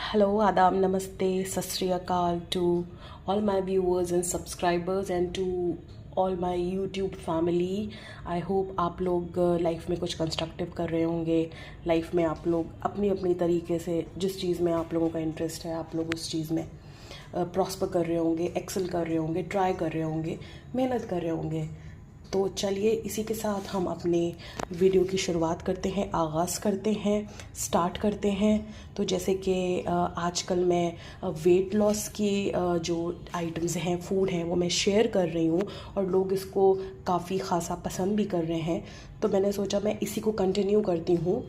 Hello, Adab, Namaste, Sat Sri Akal to all my viewers and subscribers and to all my YouTube family. I hope आप लोग life में कुछ constructive कर रहे होंगे. Life में आप लोग अपनी अपनी तरीके से जिस चीज़ में आप लोगों का इंटरेस्ट है आप लोग उस चीज़ में प्रॉस्पर कर रहे होंगे, एक्सेल कर रहे होंगे, ट्राई कर रहे होंगे, मेहनत कर रहे होंगे. तो चलिए इसी के साथ हम अपने वीडियो की शुरुआत करते हैं, आगाज़ करते हैं, स्टार्ट करते हैं. तो जैसे कि आजकल मैं वेट लॉस की जो आइटम्स हैं, फूड हैं, वो मैं शेयर कर रही हूँ और लोग इसको काफ़ी ख़ासा पसंद भी कर रहे हैं. तो मैंने सोचा मैं इसी को कंटिन्यू करती हूँ.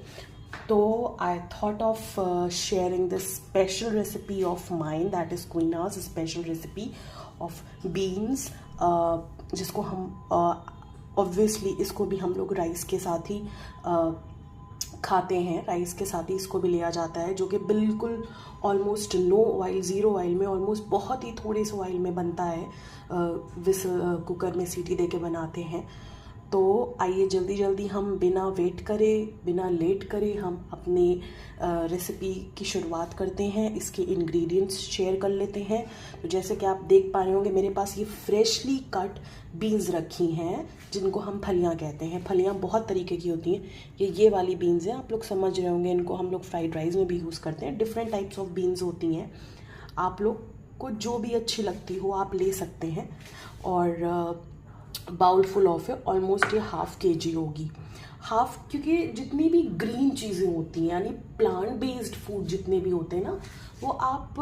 तो I thought of sharing this special recipe of mine, that is Queena's special recipe of beans, जिसको हम ऑब्वियसली इसको भी हम लोग राइस के साथ ही खाते हैं. राइस के साथ ही इसको भी लिया जाता है, जो कि बिल्कुल almost no oil, zero oil में, ऑलमोस्ट बहुत ही थोड़े से ऑयल में बनता है. कुकर में सीटी दे के बनाते हैं. तो आइए जल्दी जल्दी हम बिना वेट करे, बिना लेट करे हम अपनी रेसिपी की शुरुआत करते हैं. इसके इंग्रेडिएंट्स शेयर कर लेते हैं. तो जैसे कि आप देख पा रहे होंगे मेरे पास ये फ्रेशली कट बीन्स रखी हैं, जिनको हम फलियां कहते हैं. फलियां बहुत तरीके की होती हैं. ये वाली बीन्स हैं, आप लोग समझ रहे होंगे. इनको हम लोग फ्राइड राइस में भी यूज़ करते हैं. डिफरेंट टाइप्स ऑफ बीन्स होती हैं. आप लोग को जो भी अच्छी लगती हो आप ले सकते हैं. और बाउल फुल ऑफ है, ऑलमोस्ट ये ½ kg होगी. हाफ, क्योंकि जितनी भी ग्रीन चीज़ें होती हैं यानी प्लांट बेस्ड फूड जितने भी होते हैं ना, वो आप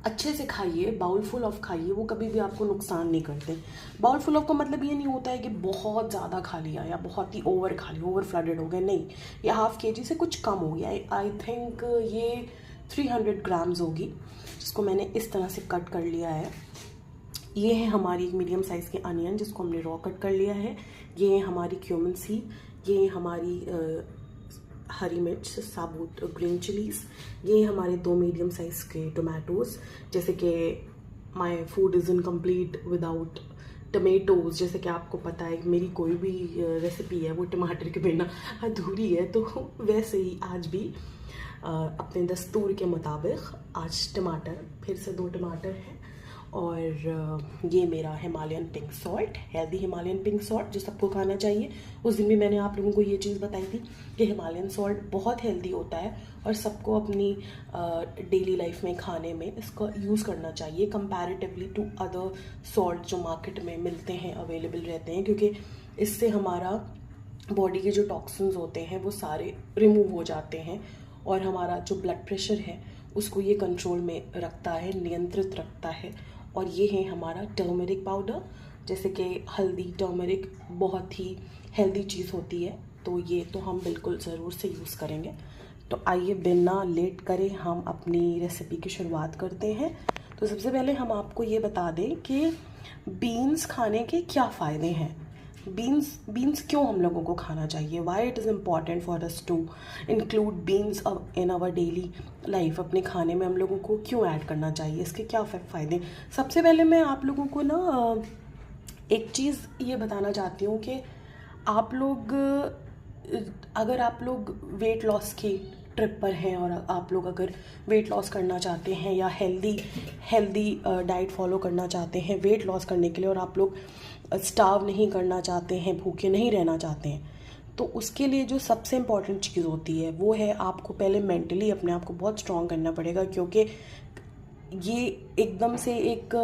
अच्छे से खाइए, बाउल फुल ऑफ खाइए, वो कभी भी आपको नुकसान नहीं करते. बाउल फुल ऑफ का मतलब ये नहीं होता है कि बहुत ज़्यादा खा लिया या बहुत ही ओवर खा लिया, ओवर फ्लडेड हो गए. नहीं, ये ½ kg से कुछ कम हो गया. आई थिंक ये 300 ग्राम्स होगी, जिसको मैंने इस तरह से कट कर लिया है. ये है हमारी मीडियम साइज़ की अनियन, जिसको हमने रॉ कट कर लिया है. ये है हमारी क्यूमिन सीड. ये हमारी हरी मिर्च, साबुत ग्रीन चिलीज़. ये हमारे 2 मीडियम साइज़ के टोमेटोज़. जैसे कि my food is incomplete without tomatoes. जैसे कि आपको पता है मेरी कोई भी रेसिपी है वो टमाटर के बिना अधूरी है. तो वैसे ही आज भी अपने दस्तूर के मुताबिक आज टमाटर, फिर से 2 टमाटर हैं. और ये मेरा Himalayan pink salt, healthy Himalayan pink salt, जो सबको खाना चाहिए. उस दिन भी मैंने आप लोगों को ये चीज़ बताई थी कि हिमालयन सॉल्ट बहुत हेल्दी होता है और सबको अपनी डेली लाइफ में खाने में इसका यूज़ करना चाहिए कंपैरेटिवली टू अदर सॉल्ट जो मार्केट में मिलते हैं, अवेलेबल रहते हैं. क्योंकि इससे हमारा बॉडी के जो टॉक्सिन्स होते हैं वो सारे रिमूव हो जाते हैं और हमारा जो ब्लड प्रेशर है उसको ये कंट्रोल में रखता है, नियंत्रित रखता है. और ये है हमारा टर्मरिक पाउडर. जैसे कि हल्दी, टर्मरिक बहुत ही हेल्दी चीज़ होती है, तो ये तो हम बिल्कुल ज़रूर से यूज़ करेंगे. तो आइए बिना लेट करे हम अपनी रेसिपी की शुरुआत करते हैं. तो सबसे पहले हम आपको ये बता दें कि बीन्स खाने के क्या फ़ायदे हैं. बीन्स क्यों हम लोगों को खाना चाहिए, why it is important for us to include beans in our daily life. अपने खाने में हम लोगों को क्यों ऐड करना चाहिए, इसके क्या फ़ायदे. सबसे पहले मैं आप लोगों को ना एक चीज़ ये बताना चाहती हूँ कि आप लोग अगर आप लोग वेट लॉस की ट्रिप पर हैं और आप लोग अगर वेट लॉस करना चाहते हैं या हेल्दी डाइट फॉलो करना चाहते हैं वेट लॉस करने के लिए, और आप लोग स्टार्व नहीं करना चाहते हैं, भूखे नहीं रहना चाहते हैं, तो उसके लिए जो सबसे इम्पॉर्टेंट चीज़ होती है वो है आपको पहले मेंटली अपने आप को बहुत स्ट्रॉन्ग करना पड़ेगा. क्योंकि ये एकदम से एक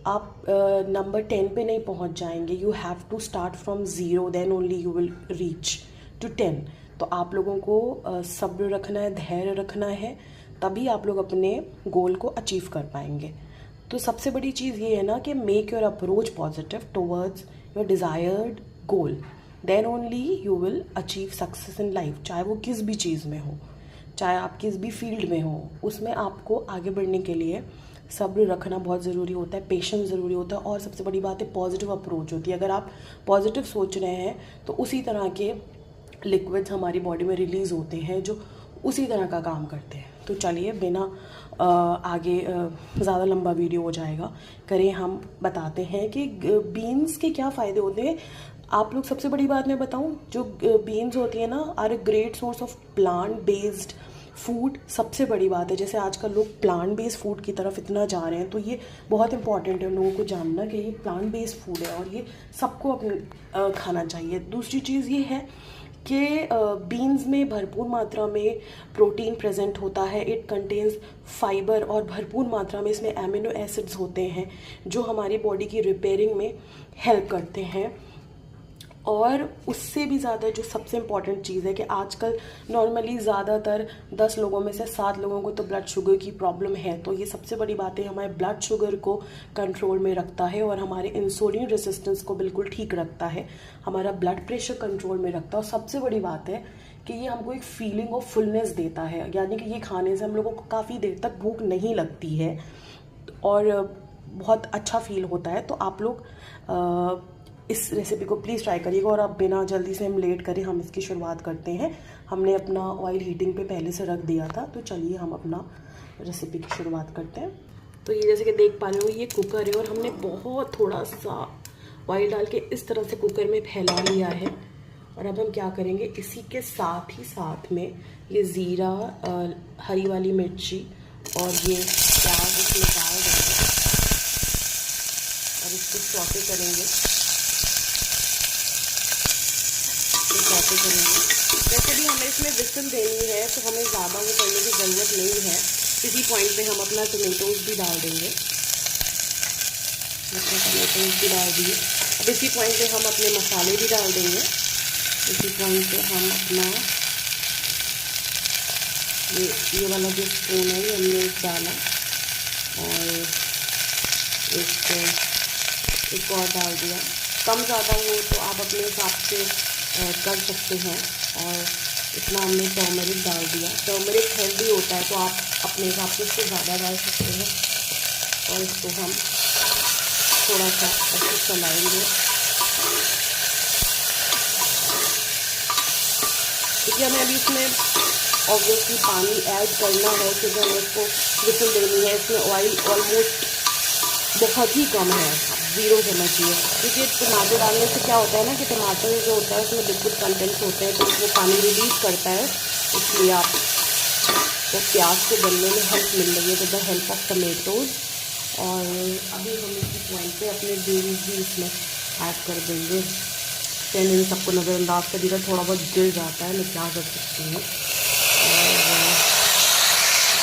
आप नंबर 10 पे नहीं पहुंच जाएंगे. You have to start from 0, then only you will reach to 10. तो आप लोगों को सब्र रखना है, धैर्य रखना है, तभी आप लोग अपने गोल को अचीव कर पाएंगे. तो सबसे बड़ी चीज़ ये है ना कि make your approach positive towards your desired goal, then only you will achieve success in life. चाहे वो किस भी चीज़ में हो, चाहे आप किस भी फील्ड में हो, उसमें आपको आगे बढ़ने के लिए सब्र रखना बहुत ज़रूरी होता है, पेशेंस ज़रूरी होता है. और सबसे बड़ी बात है पॉजिटिव अप्रोच होती है. अगर आप पॉजिटिव सोच रहे हैं तो उसी तरह के लिक्विड्स हमारी बॉडी में रिलीज़ होते हैं जो उसी तरह का काम करते हैं. तो चलिए बिना आगे ज़्यादा लंबा वीडियो हो जाएगा करें, हम बताते हैं कि बीन्स के क्या फ़ायदे होते हैं. आप लोग सबसे बड़ी बात मैं बताऊं, जो बीन्स होती है ना are a great source of plant based food सबसे बड़ी बात है। जैसे आजकल लोग प्लांट बेस्ड फूड की तरफ इतना जा रहे हैं, तो ये बहुत इंपॉर्टेंट है उन लोगों को जानना कि ये प्लांट बेस्ड फूड है और ये सबको अपने खाना चाहिए। दूसरी चीज़ ये है कि बीन्स में भरपूर मात्रा में प्रोटीन प्रेजेंट होता है। इट कंटेन्स फाइबर और भरपूर मात्रा में इसमें एमिनो एसिड्स होते हैं जो हमारी बॉडी की रिपेयरिंग में हेल्प करते हैं। और उससे भी ज़्यादा जो सबसे इम्पॉर्टेंट चीज़ है कि आजकल नॉर्मली ज़्यादातर 10 लोगों में से 7 लोगों को तो ब्लड शुगर की प्रॉब्लम है। तो ये सबसे बड़ी बात है, हमारे ब्लड शुगर को कंट्रोल में रखता है और हमारे इंसुलिन रेजिस्टेंस को बिल्कुल ठीक रखता है, हमारा ब्लड प्रेशर कंट्रोल में रखता है। और सबसे बड़ी बात है कि ये हमको एक फीलिंग ऑफ फुलनेस देता है, यानी कि ये खाने से हम लोगों को काफ़ी देर तक भूख नहीं लगती है और बहुत अच्छा फील होता है। तो आप लोग इस रेसिपी को प्लीज़ ट्राई करिएगा। और अब बिना जल्दी से हम लेट करें, हम इसकी शुरुआत करते हैं। हमने अपना ऑयल हीटिंग पे पहले से रख दिया था, तो चलिए हम अपना रेसिपी की शुरुआत करते हैं। तो ये जैसे कि देख पा रहे हो, ये कुकर है और हमने बहुत थोड़ा सा ऑयल डाल के इस तरह से कुकर में फैला लिया है। और अब हम क्या करेंगे, इसी के साथ ही साथ में ये ज़ीरा, हरी वाली मिर्ची और ये प्याज इसमें डाल देंगे और इसको सौटे करेंगे। वैसे भी हमें इसमें विसल देनी है, तो हमें ज़्यादा वो करने की ज़रूरत नहीं है। इसी पॉइंट पे हम अपना टमेटोज भी डाल देंगे। टमेटोज भी डाल दिए। अब इसी पॉइंट पे हम अपने मसाले भी डाल देंगे। इसी पॉइंट पे हम अपना ये वाला जो स्पून है ये हमने डाला और एक और डाल दिया। कम ज़्यादा हो तो आप अपने हिसाब से कर सकते हैं। और इतना हमने टर्मरिक डाल दिया। टर्मरिक हेल्दी होता है, तो आप अपने हिसाब से इसको ज़्यादा डाल सकते हैं। और इसको हम थोड़ा सा अच्छे चलाएंगे, क्योंकि हमें अभी इसमें ऑब्वियसली पानी ऐड करना है, क्योंकि हमें इसको विसल देनी है। इसमें ऑयल ऑलमोस्ट बहुत ही कम है, ज़ीरो समझिए। क्योंकि टमाटर डालने से क्या होता है ना कि टमाटर जो होता है उसमें लिक्विड कंटेंट्स होते हैं, तो उसमें पानी रिलीज करता है। इसलिए आप तो प्याज को बनने में हेल्प मिल रही है with the help of tomatoes. और अभी हम इसी पॉइंट पे अपने बीन्स भी इसमें ऐड कर देंगे। मैंने सबको नज़रअंदाज कर दिया, थोड़ा बहुत गिर जाता है, मैं क्या कर सकती हूँ। और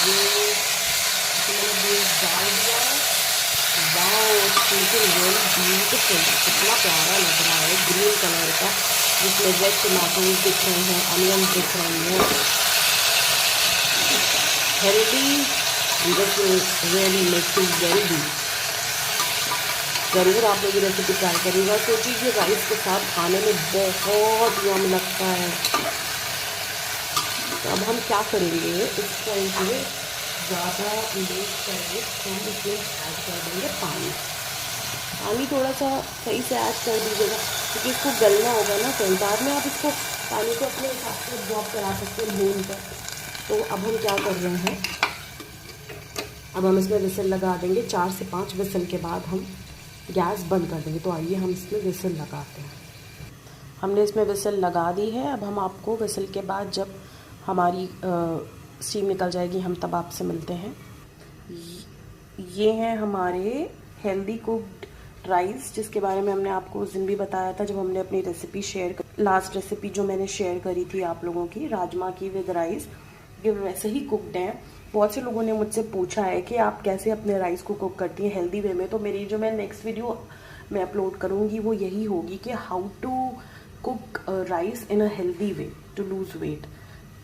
ये मैंने बीन्स डाल दिया। Wow, it's looking really beautiful. कितना प्यारा लग रहा है, ग्रीन कलर का, जिसमें रेड टमाटोज दिख रहे हैं, अनियन दिख रहे हैं। Healthy, this will really make you healthy. ज़रूर आप लोग ये रेसिपी ट्राई करिएगा। सोचिए राइस के साथ खाने में बहुत यम लगता है। तो अब हम क्या करेंगे, इस पॉइंट में ज़्यादा लेट करेंगे तो हम इसमें ऐड कर देंगे पानी। पानी थोड़ा सा सही से ऐड कर दीजिएगा, क्योंकि इसको गलना होगा ना। तो बाद में आप इसको पानी को अपने हिसाब से ड्रॉप करा सकते हैं भून कर। तो अब हम क्या कर रहे हैं, अब हम इसमें विसल लगा देंगे। 4 से 5 विसल के बाद हम गैस बंद कर देंगे। तो आइए हम इसमें विसल लगाते हैं। हमने इसमें विसल लगा दी है। अब हम आपको विसल के बाद जब हमारी स्टीम निकल जाएगी, हम तब आपसे मिलते हैं। ये हैं हमारे हेल्दी कुक्ड राइस, जिसके बारे में हमने आपको उस दिन भी बताया था जब हमने अपनी रेसिपी शेयर कर, लास्ट रेसिपी जो मैंने शेयर करी थी आप लोगों की, राजमा की विद राइस। ये वैसे ही कुक्ड हैं। बहुत से लोगों ने मुझसे पूछा है कि आप कैसे अपने राइस को कुक करती हैं हेल्दी वे में। तो मेरी जो मैं नेक्स्ट वीडियो मैं अपलोड करूँगी वो यही होगी कि how to cook rice in a healthy way to lose weight.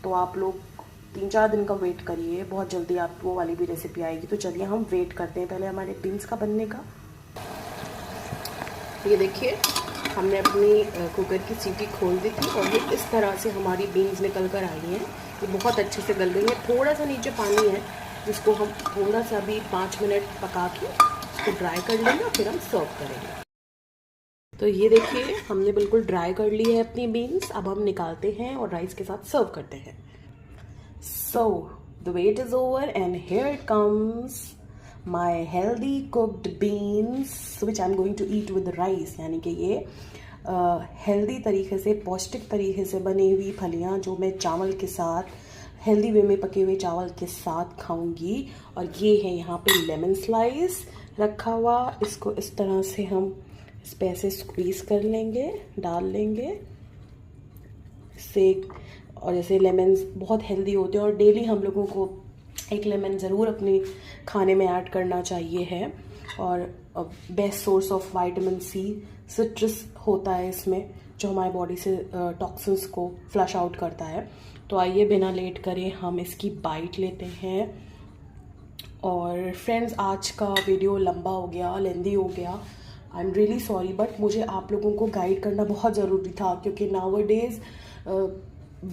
तो आप लोग 3-4 दिन का वेट करिए, बहुत जल्दी आपको वो वाली भी रेसिपी आएगी। तो चलिए हम वेट करते हैं पहले हमारे बीन्स का बनने का। ये देखिए, हमने अपनी कुकर की सीटी खोल दी थी और ये इस तरह से हमारी बीन्स निकल कर आई हैं। ये बहुत अच्छे से गल गई है। थोड़ा सा नीचे पानी है, जिसको हम थोड़ा सा भी 5 मिनट पका के इसको ड्राई कर लेंगे और फिर हम सर्व करेंगे। तो ये देखिए, हमने बिल्कुल ड्राई कर ली है अपनी बीन्स। अब हम निकालते हैं और राइस के साथ सर्व करते हैं। So the wait is over and here it comes my healthy cooked beans which I'm going to eat with the rice। यानी कि ये हेल्दी तरीके से, पौष्टिक तरीके से बनी हुई फलियाँ जो मैं चावल के साथ हेल्दी वे में पके हुए चावल के साथ खाऊंगी। और ये है यहाँ पे लेमन स्लाइस रखा हुआ, इसको इस तरह से हम इस पे ऐसे स्क्वीज़ कर लेंगे, डाल लेंगे इससे। और जैसे लेमन्स बहुत हेल्दी होते हैं और डेली हम लोगों को एक लेमन ज़रूर अपने खाने में ऐड करना चाहिए है। और best source of vitamin C citrus होता है इसमें, जो हमारी बॉडी से टॉक्सिन्स को फ्लश आउट करता है। तो आइए बिना लेट करे हम इसकी बाइट लेते हैं। और फ्रेंड्स, आज का वीडियो लंबा हो गया, लेंदी हो गया, I am really sorry, but मुझे आप लोगों को गाइड करना बहुत ज़रूरी था, क्योंकि नाउअडेज़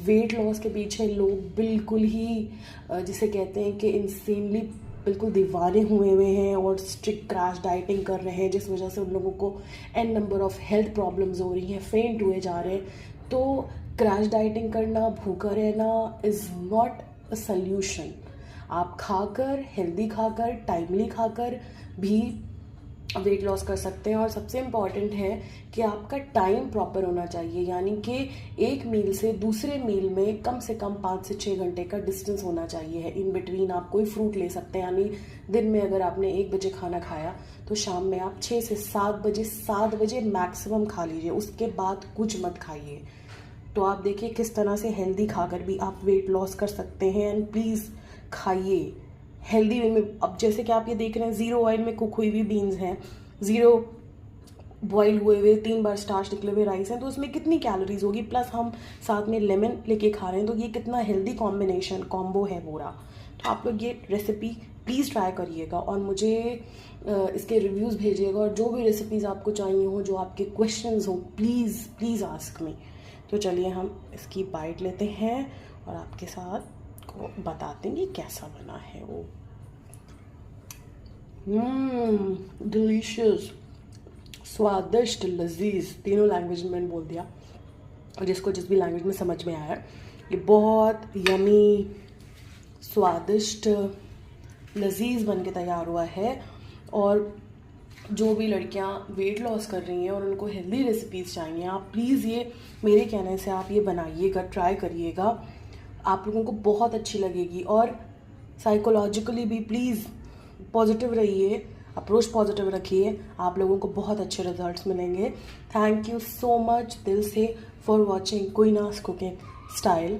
वेट लॉस के पीछे लोग बिल्कुल ही जिसे कहते हैं कि इंसेनली बिल्कुल दीवाने हुए हैं और स्ट्रिक्ट क्रैश डाइटिंग कर रहे हैं, जिस वजह से उन लोगों को n number of health problems हो रही हैं, फेंट हुए जा रहे हैं। तो क्रैश डाइटिंग करना, भूखा रहना इज़ नॉट अ सल्यूशन। आप खाकर, हेल्दी खाकर, टाइमली खाकर भी वेट लॉस कर सकते हैं। और सबसे इम्पॉर्टेंट है कि आपका टाइम प्रॉपर होना चाहिए, यानी कि एक मील से दूसरे मील में कम से कम 5 से 6 घंटे का डिस्टेंस होना चाहिए है। इन बिटवीन आप कोई फ्रूट ले सकते हैं, यानी दिन में अगर आपने 1 बजे खाना खाया तो शाम में आप 6 से 7 बजे मैक्सिमम खा लीजिए, उसके बाद कुछ मत खाइए। तो आप देखिए किस तरह से हेल्दी खाकर भी आप वेट लॉस कर सकते हैं। एंड प्लीज़ खाइए हेल्दी वे में। अब जैसे कि आप ये देख रहे हैं, 0 ऑयल में कुक हुई हुई बीन्स हैं, 0 बॉयल हुए हुए 3 बार स्टार्च निकले हुए राइस हैं, तो उसमें कितनी कैलोरीज होगी, प्लस हम साथ में लेमन लेके खा रहे हैं, तो ये कितना हेल्दी कॉम्बो है पूरा। तो आप लोग ये रेसिपी प्लीज़ ट्राई करिएगा और मुझे इसके रिव्यूज़ भेजिएगा। और जो भी रेसिपीज़ आपको चाहिए हो, जो आपके क्वेश्चंस हो, प्लीज़ आस्क मी। तो चलिए हम इसकी बाइट लेते हैं और आपके साथ को बताते हैं कि कैसा बना है वो। डिलीशियस, स्वादिष्ट, लजीज, तीनों लैंग्वेज में मैंने बोल दिया, और जिसको जिस भी लैंग्वेज में समझ में आया, ये बहुत यमी, स्वादिष्ट, लजीज बन के तैयार हुआ है। और जो भी लड़कियां वेट लॉस कर रही हैं और उनको हेल्दी रेसिपीज़ चाहिए, आप प्लीज़ ये मेरे कहने से आप ये बनाइएगा, ट्राई करिएगा, आप लोगों को बहुत अच्छी लगेगी। और साइकोलॉजिकली भी प्लीज़ पॉजिटिव रहिए, अप्रोच पॉजिटिव रखिए, आप लोगों को बहुत अच्छे रिजल्ट्स मिलेंगे। थैंक यू सो मच दिल से for watching Queena's cooking style.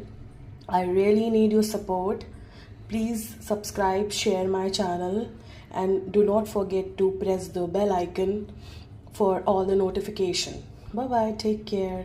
I really need your support. Please subscribe, share my channel, and do not forget to press the bell icon for all the notification. Bye bye, take care.